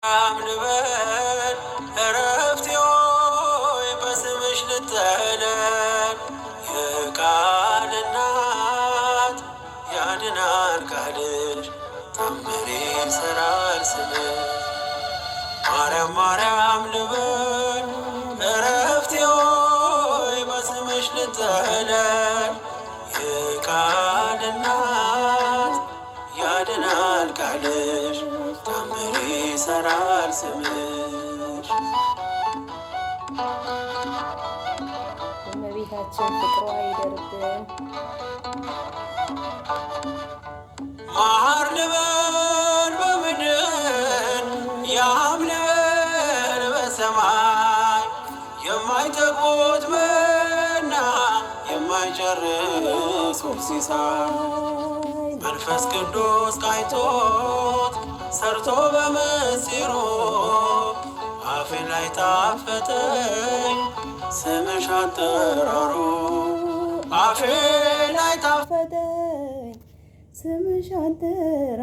አምንበል እረፍቴ ሆይ በስምሽ ልጠለል። የቃል እናት ያድናል ቃልሽ ታምር ይሠራል ስምሽ። ማርያም ማርያም ልበል እረፍቴ ሆይ በስምሽ ልጠለል። የቃል እናት ያድናል ቃልሽ ታምር ይሠራል ስምሽ። እመቤታችን ፍቅሯ ይደርብን። መሐር ልበል በምድር ያም ልበል በሰማይ የማይጠግቡት መና የማይጨርሱት ሲሳይ መንፈስ ቅዱስ ቃኝቶት ሰርቶ በምስጢሩ አፌ ላይ ጣፈጠኝ ስምሽ አጠራሩ። አፌ ላይ ጣፈጠኝ ስምሽ አጠራሩ።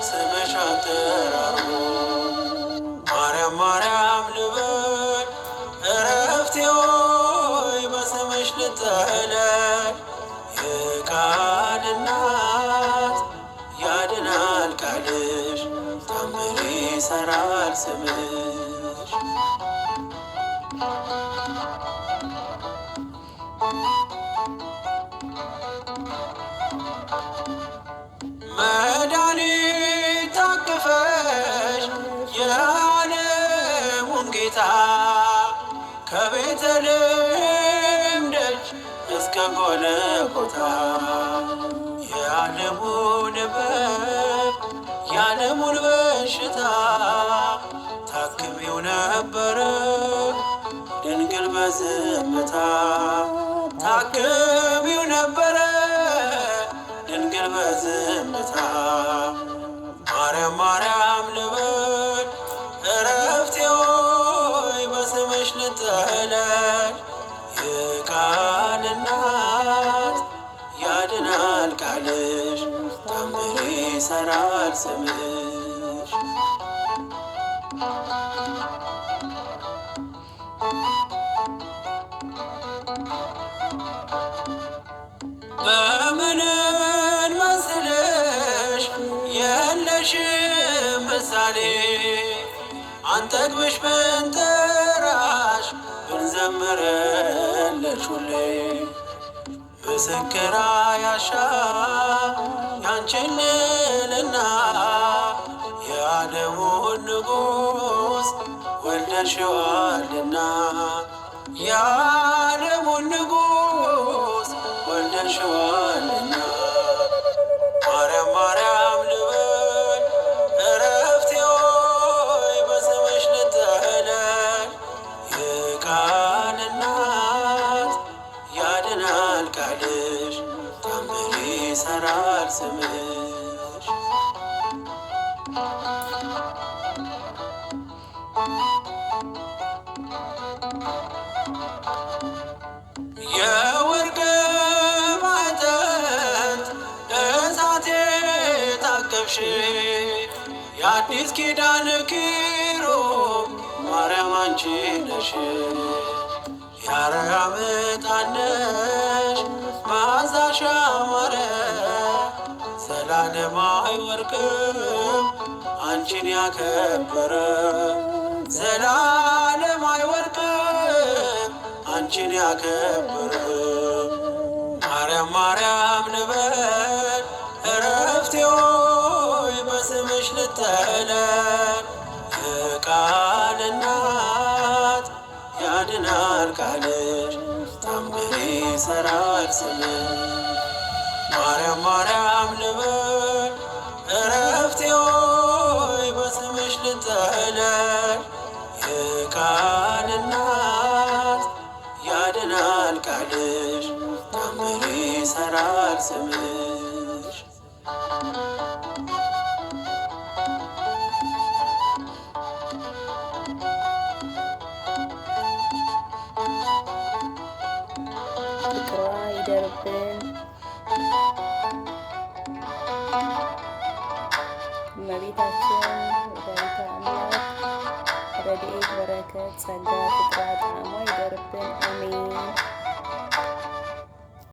ስምሽ አጠራሩ። ማርያም ማርያም ልበል እረፍቴ ሆይ በስምሽ ልጠለል። የቃል እናት ያድናል ቃልሽ ታምር ይሠራል ስምሽ። መድኃኒት ታቅፈሽ የዓለሙን ጌታ ከቤተልሔም ደጅ እስከ ጎልጎታ የዓለሙን ሕመም የዓለሙን በሽታ ታክሚው ነበረ ድንግል በዝምታ። ታክሚው ነበረ ድንግል በዝምታ። ማርያም ማርያም ልበል እረፍቴ ሆይ በስምሽ ልጠለል። የቃል እናት ያድናል ቃልሽ ታምር ይሠራል ስምሽ። በምንም መስለሽ የለሽም ምሳሌ አንጠግብሽ ብንጠራሽ ብንዘምርልሽ ሁሌ ምስክር ያሻ ያንቺን ልዕልና የዓለሙን ንጉሥ ወልደሽዋልና። የዓለሙን ንጉሥ ወልደሽዋልና። ማርያም ማርያም ልበል እረፍቴ ሆይ በስምሽ ልጠለል። የቃል እናት ያድናል ቃልሽ ታምር ይሠራል ስምሽ። የወርቅ ማዕጠንት እሳት የታቀፍሽ የአዲስ ኪዳን ኪሩብ ማርያም አንቺ ነሽ። የአርያም ዕጣን ነሽ መዓዛሽ ያማረ ዘላለማዊ ወርቅም አንቺን ያከበረ። ዘላለማዊ ወርቅም አንቺን ያከበረ። ማርያም ማርያም ልበል እረፍቴ ሆይ በስምሽ ልጠለል። የቃል እናት ያድናል ቃልሽ ታምር ይሠራል ስምሽ። ማርያም ማርያም ልበል እረፍቴ ሆይ በስምሽ ልጠለል። የቃል እናት ያድናል ቃልሽ ታምር ይሠራል ስምሽ። ፍቅሯ ይደርብን። እመቤታችን ረድኤት በረከት ጸጋ ፍቅር ጣዕሟ ይደርብን። አሜን።